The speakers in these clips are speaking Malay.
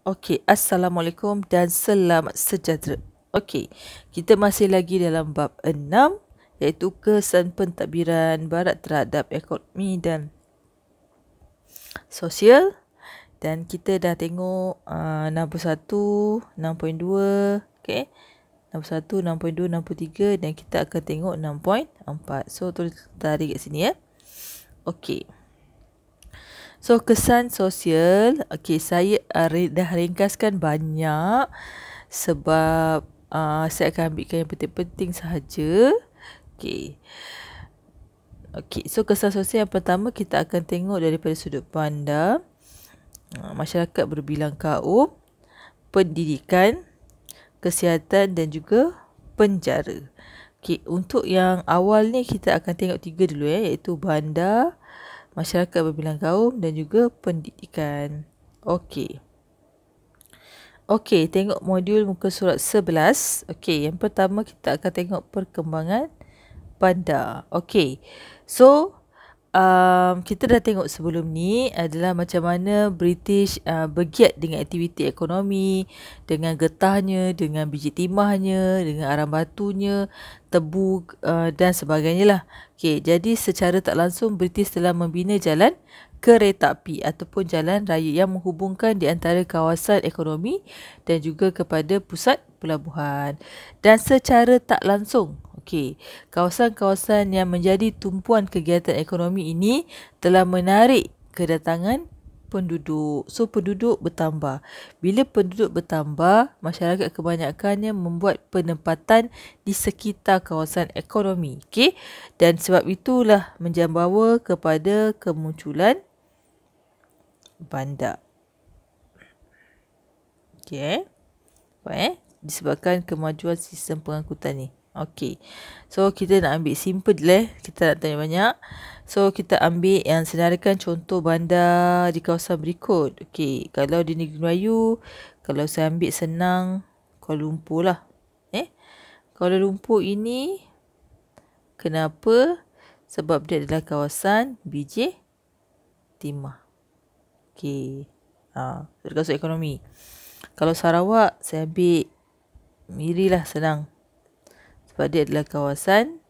Okey, Assalamualaikum dan selamat sejahtera. Okey, kita masih lagi dalam bab 6 iaitu kesan pentadbiran barat terhadap ekonomi dan sosial, dan kita dah tengok 61, 6.2, okey. 61, 6.2, 63 dan kita akan tengok 6.4. So tulis tarik kat sini ya. Okey. So, kesan sosial, okay, saya dah ringkaskan banyak sebab saya akan ambilkan yang penting-penting sahaja. Okay. Okay, so kesan sosial yang pertama kita akan tengok daripada sudut pandang masyarakat berbilang kaum, pendidikan, kesihatan dan juga penjara. Okay, untuk yang awal ni kita akan tengok 3 dulu iaitu bandar, masyarakat berbilang kaum dan juga pendidikan. Okey. Okey, tengok modul muka surat 11. Okey, yang pertama kita akan tengok perkembangan bandar. Okey. So, kita dah tengok sebelum ni adalah macam mana British bergiat dengan aktiviti ekonomi, dengan getahnya, dengan biji timahnya, dengan arang batunya, tebu dan sebagainya lah. Okay, jadi secara tak langsung British telah membina jalan kereta api ataupun jalan raya yang menghubungkan di antara kawasan ekonomi dan juga kepada pusat pelabuhan. Dan secara tak langsung, okey, kawasan-kawasan yang menjadi tumpuan kegiatan ekonomi ini telah menarik kedatangan penduduk. So, penduduk bertambah. Bila penduduk bertambah, masyarakat kebanyakannya membuat penempatan di sekitar kawasan ekonomi. Okey? Dan sebab itulah menjambawa kepada kemunculan bandar. Okey. Disebabkan kemajuan sistem pengangkutan ni. Okey. So, kita nak ambil simple lah. Kita nak tanya banyak. So, kita ambil yang senaraikan contoh bandar di kawasan berikut. Okey. Kalau di Negeri Melayu, kalau saya ambil senang, Kuala Lumpur lah. Kuala Lumpur ini, kenapa? Sebab dia adalah kawasan biji timah. Okey. Dari kawasan ekonomi. Kalau Sarawak, saya ambil Miri lah, senang. Sebab dia adalah kawasan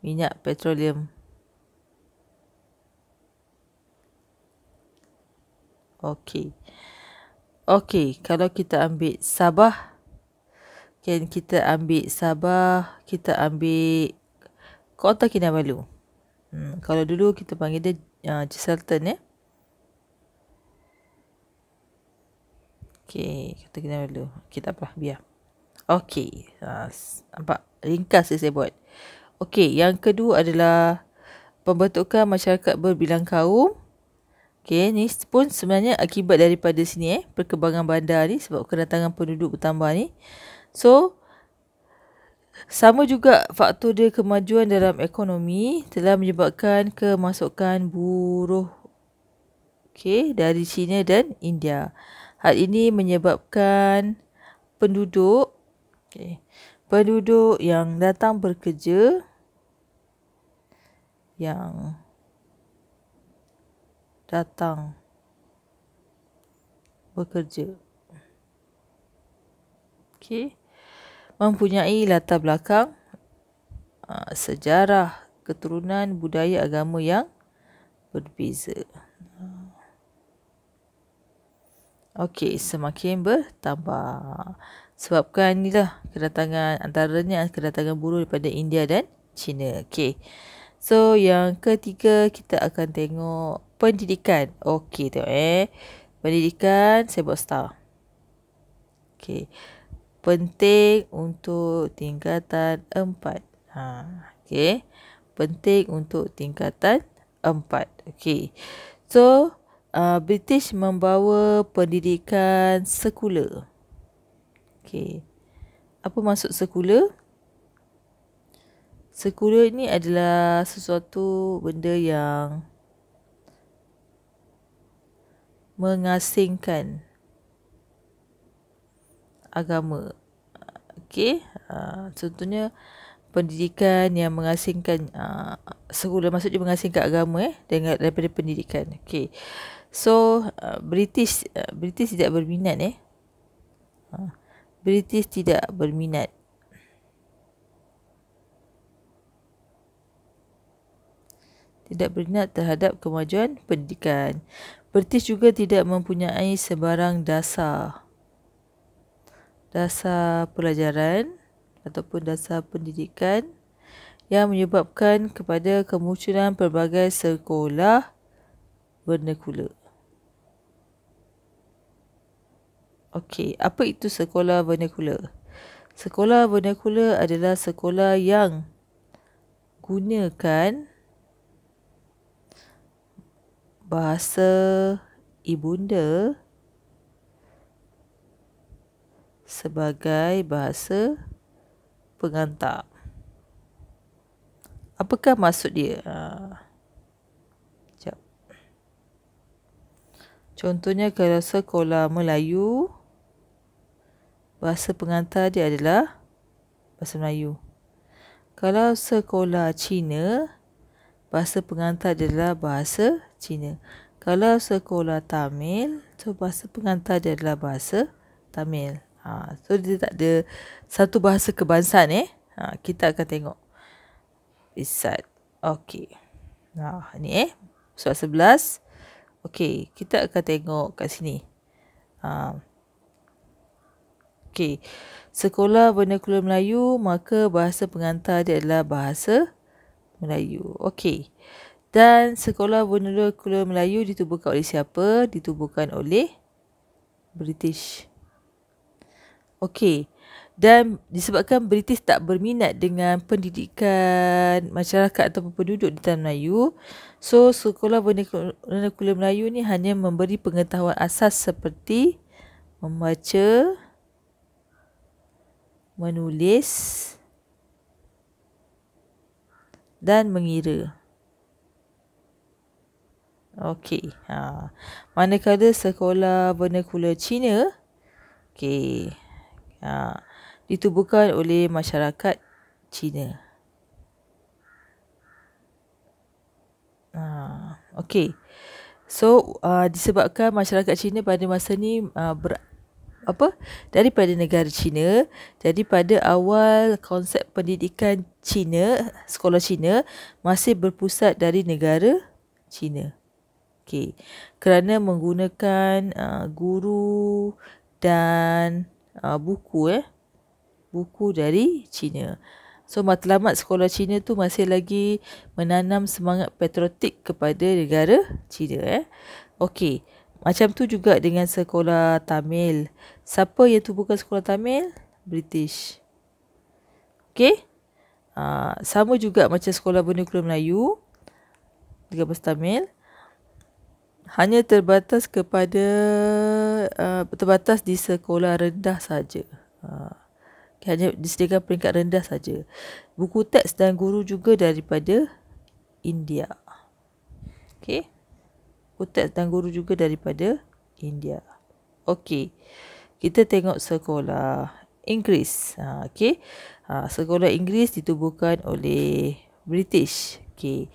minyak petroleum. Okey. Okey, kalau kita ambil Sabah, kita ambil Sabah, kita ambil Kota Kinabalu. Kalau dulu kita panggil dia Sultan ya. Okey, Kota Kinabalu. Okey, tak apa, biar. Okey, nampak ringkas saya buat. Okey, yang kedua adalah pembentukan masyarakat berbilang kaum. Okey, ni pun sebenarnya akibat daripada sini perkembangan bandar ni sebab kedatangan penduduk bertambah ni. So, sama juga faktor dia kemajuan dalam ekonomi telah menyebabkan kemasukan buruh dari China dan India. Hal ini menyebabkan penduduk yang datang bekerja mempunyai latar belakang sejarah, keturunan, budaya, agama yang berbeza. Okey, semakin bertambah. Sebabkan inilah kedatangan, antaranya kedatangan buruh daripada India dan China. Okey. So, yang ketiga kita akan tengok pendidikan. Okey, tengok pendidikan, saya buat star. Okey. Penting untuk tingkatan 4. Okey. Penting untuk tingkatan 4. Okey. So, British membawa pendidikan sekular. Okey. Apa maksud sekular? Sekular ni adalah sesuatu benda yang mengasingkan agama. Okey. Contohnya pendidikan yang mengasingkan sekular, maksudnya mengasingkan agama daripada pendidikan. Okey. So British tidak berminat British tidak berminat. Tidak berminat terhadap kemajuan pendidikan. British juga tidak mempunyai sebarang dasar pelajaran ataupun dasar pendidikan yang menyebabkan kepada kemunculan pelbagai sekolah vernacular. Okey, apa itu sekolah vernacular? Sekolah vernacular adalah sekolah yang gunakan bahasa ibunda sebagai bahasa pengantar. Apakah maksud dia? Sekejap. Contohnya kalau sekolah Melayu, bahasa pengantar dia adalah bahasa Melayu. Kalau sekolah Cina, bahasa pengantar adalah bahasa Cina. Kalau sekolah Tamil, so bahasa pengantar dia adalah bahasa Tamil. So dia tak ada satu bahasa kebangsaan kita akan tengok. Isat. Okey. Ni soal 11. Okey, kita akan tengok kat sini. Okey. Sekolah vernacular Melayu, maka bahasa pengantar dia adalah bahasa Melayu. Okey. Dan sekolah vernacular Melayu ditubuhkan oleh siapa? Ditubuhkan oleh British. Okey. Dan disebabkan British tak berminat dengan pendidikan masyarakat ataupun penduduk di Tanah Melayu, so sekolah vernacular Melayu ni hanya memberi pengetahuan asas seperti membaca, menulis dan mengira. Okey. Manakala sekolah vernacular Cina, okey, ditubuhkan oleh masyarakat Cina. Okey. So disebabkan masyarakat Cina pada masa ni daripada negara Cina, jadi pada awal konsep pendidikan Cina, sekolah Cina masih berpusat dari negara Cina. Okey. Kerana menggunakan guru dan buku dari Cina. So matlamat sekolah Cina tu masih lagi menanam semangat patriotik kepada negara Cina. Okey. Macam tu juga dengan sekolah Tamil. Siapa yang tubuhkan sekolah Tamil? British. Okey. Sama juga macam sekolah vernacular Melayu dengan bahasa Tamil. Hanya terbatas di sekolah rendah saja. Hanya disediakan peringkat rendah saja. Buku teks dan guru juga daripada India. Okey. Buku teks dan guru juga daripada India. Okey. Kita tengok sekolah Inggeris. Okey. Sekolah Inggeris ditubuhkan oleh British. Okey.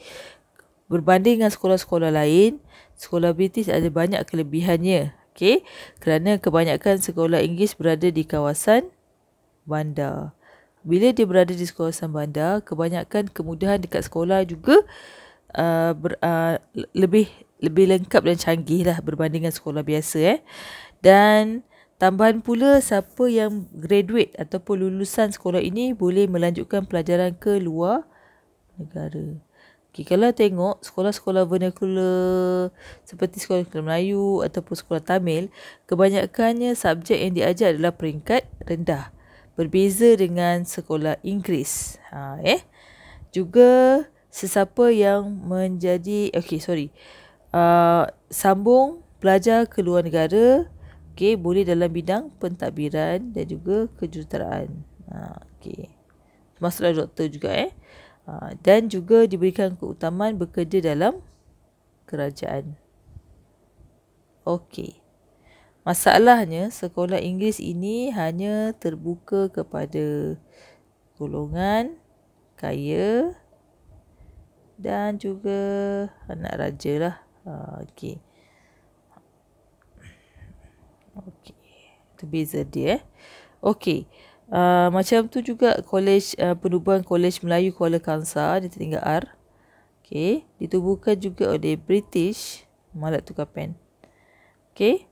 Berbanding dengan sekolah-sekolah lain, sekolah British ada banyak kelebihannya. Okey. Kerana kebanyakan sekolah Inggeris berada di kawasan bandar. Bila dia berada di kawasan bandar, kebanyakan kemudahan dekat sekolah juga lebih lengkap dan canggih lah berbanding dengan sekolah biasa. Dan tambahan pula, siapa yang graduate ataupun lulusan sekolah ini boleh melanjutkan pelajaran ke luar negara. Okay, kalau tengok sekolah-sekolah vernacular seperti sekolah Melayu ataupun sekolah Tamil, kebanyakannya subjek yang diajar adalah peringkat rendah. Berbeza dengan sekolah Inggeris. Juga sesiapa yang menjadi sambung belajar ke luar negara, boleh dalam bidang pentadbiran dan juga kejuruteraan. Termasuklah doktor juga dan juga diberikan keutamaan bekerja dalam kerajaan. Okey. Masalahnya sekolah Inggeris ini hanya terbuka kepada golongan kaya dan juga anak raja lah. Okey. Itu beza dia. Okey. Macam tu juga kolej penubuhan Kolej Melayu Kuala Kangsar, dia tertinggal R. Okey, ditubuhkan juga oleh British. Malat tukar pen. Okey.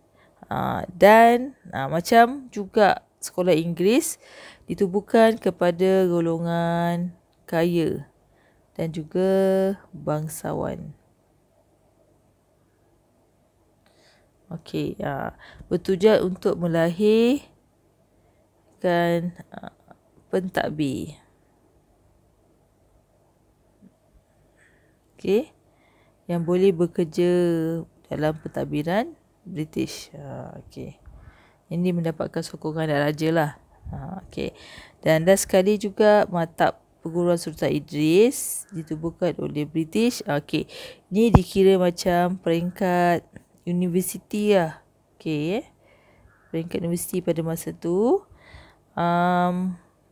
Dan macam juga sekolah Inggeris ditubuhkan kepada golongan kaya dan juga bangsawan. Okey, bertujuan untuk melahirkan pentadbir. Okey, yang boleh bekerja dalam pentadbiran British. Okey, ini mendapatkan sokongan dari raja lah. Okey, dan sekali juga Maktab Perguruan Sultan Idris ditubuhkan oleh British. Okey, ini dikira macam peringkat universiti lah. Okey, peringkat universiti pada masa tu.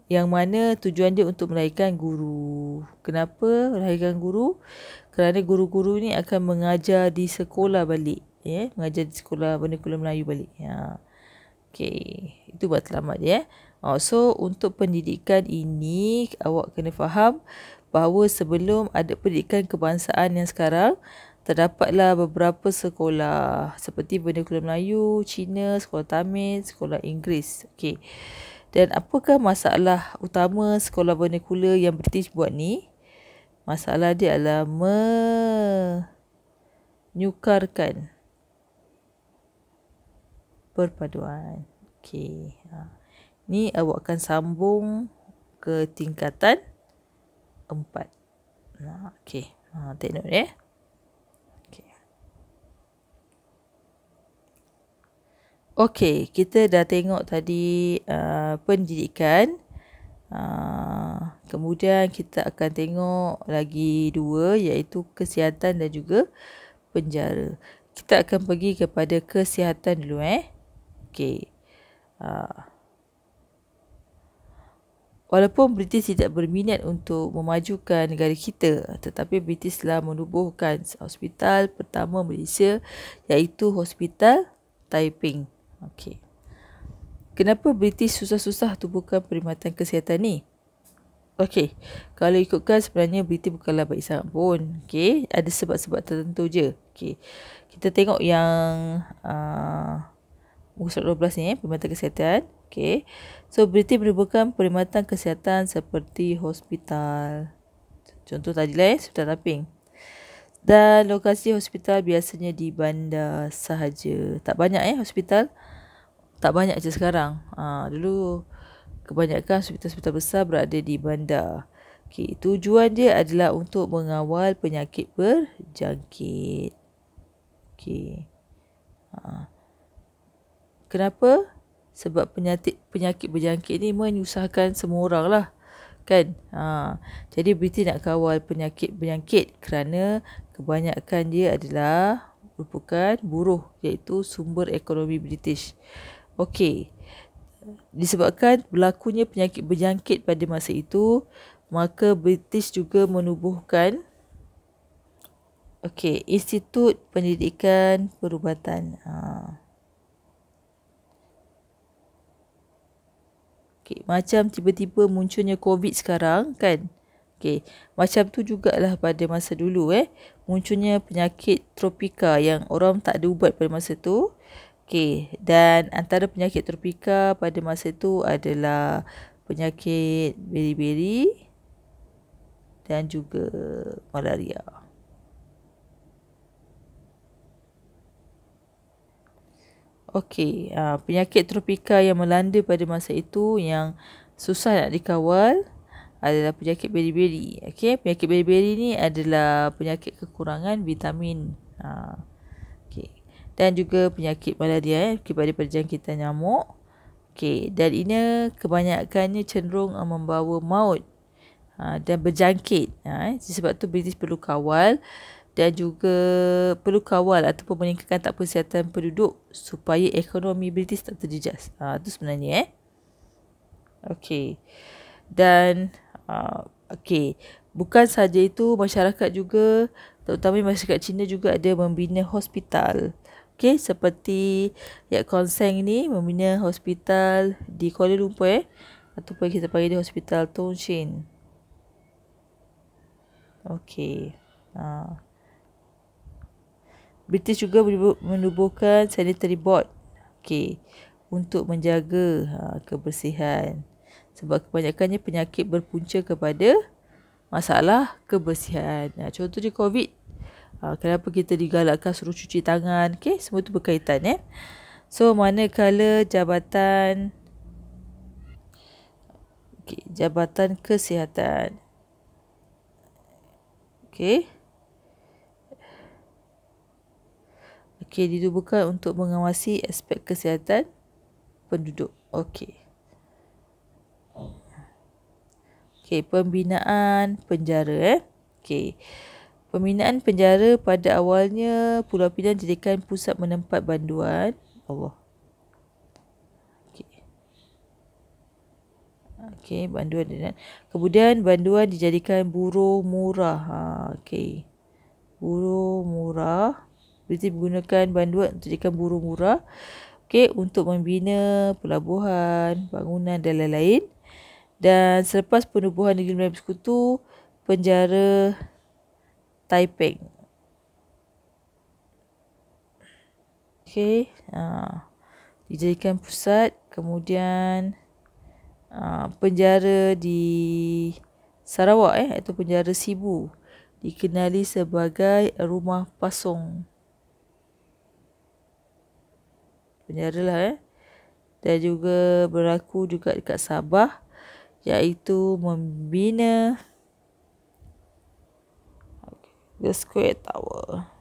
Yang mana tujuan dia untuk melahirkan guru. Kenapa melahirkan guru? Kerana guru-guru ni akan mengajar di sekolah balik. Mengajar di sekolah vernacular Melayu balik. Okey, itu matlamat dia. So, untuk pendidikan ini, awak kena faham bahawa sebelum ada pendidikan kebangsaan yang sekarang, terdapatlah beberapa sekolah seperti vernacular Melayu, Cina, sekolah Tamil, sekolah Inggeris. Okey. Dan apakah masalah utama sekolah vernacular yang British buat ni? Masalah dia adalah menyukarkan perpaduan. Okey. Ni awak akan sambung ke tingkatan 4. Okey. Take note ya. Okey, kita dah tengok tadi pendidikan. Kemudian kita akan tengok lagi 2, iaitu kesihatan dan juga penjara. Kita akan pergi kepada kesihatan dulu. Okey. Walaupun British tidak berminat untuk memajukan negara kita, tetapi British telah menubuhkan hospital pertama Malaysia, iaitu Hospital Taiping. Okey. Kenapa British susah-susah tubuhkan perkhidmatan kesihatan ni? Okey, kalau ikutkan sebenarnya British bukanlah baik sangat pun. Okey, ada sebab-sebab tertentu je. Okey, kita tengok yang muka surat 12 ni, perkhidmatan kesihatan. Okey, so British menubuhkan perkhidmatan kesihatan seperti hospital. Contoh tadilah Hospital Taiping. Dan lokasi hospital biasanya di bandar sahaja. Tak banyak hospital. Tak banyak je sekarang. Dulu kebanyakan hospital-hospital besar berada di bandar. Okey, tujuan dia adalah untuk mengawal penyakit berjangkit. Okey. Kenapa? Sebab penyakit berjangkit ni menyusahkan semua orang lah. Kan? Jadi British nak kawal penyakit berjangkit kerana kebanyakan dia adalah merupakan buruh, iaitu sumber ekonomi British. Okey. Disebabkan berlakunya penyakit berjangkit pada masa itu, maka British juga menubuhkan Institut Pendidikan Perubatan. Macam tiba-tiba munculnya COVID sekarang kan. Macam tu jugalah pada masa dulu munculnya penyakit tropika yang orang tak ada ubat pada masa tu. Dan antara penyakit tropika pada masa itu adalah penyakit beri-beri dan juga malaria. Penyakit tropika yang melanda pada masa itu yang susah nak dikawal adalah penyakit beri-beri. Penyakit beri-beri ni adalah penyakit kekurangan vitamin. Dan juga penyakit malaria kepada perjangkitan nyamuk. Dan ini kebanyakannya cenderung membawa maut dan berjangkit. Sebab tu British perlu kawal dan juga perlu kawal ataupun meningkatkan tak kesihatan penduduk supaya ekonomi British tak terjejas. Itu sebenarnya. Dan bukan sahaja itu, masyarakat juga, terutama masyarakat Cina juga ada membina hospital. Okey, seperti Yat Konseng ni membina hospital di Kuala Lumpur ataupun kita panggil dia Hospital Tun Shin. Okey. British juga menubuhkan sanitary board. Okey, untuk menjaga kebersihan. Sebab kebanyakannya penyakit berpunca kepada masalah kebersihan. Contohnya COVID. Kenapa kita digalakkan suruh cuci tangan. Okay, semua tu berkaitan So, manakala Jabatan Jabatan Kesihatan. Okay, ditubuhkan untuk mengawasi aspek kesihatan penduduk. Okay, pembinaan penjara Okay, pembinaan penjara pada awalnya Pulau Pinang dijadikan pusat menempat banduan. Banduan. Kemudian banduan dijadikan buruh murah. Buruh murah. Berarti menggunakan banduan untuk dijadikan buruh murah. Untuk membina pelabuhan, bangunan dan lain-lain. Dan selepas penubuhan Negeri Melayu Bersekutu, penjara Taiping. Dijadikan pusat. Kemudian penjara di Sarawak atau penjara Sibu dikenali sebagai Rumah Pasung. Penjara lah Dan juga berlaku juga dekat Sabah, iaitu membina The Square Tower.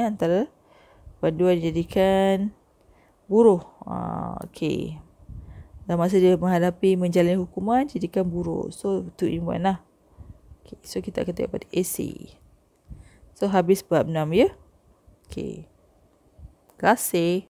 Antara banduan dijadikan buruh. Dan masa dia menghadapi menjalani hukuman, jadikan buruh. So, tu iman lah. So, kita akan tengok pada essay. So, habis bab 6 ya. Terima kasih.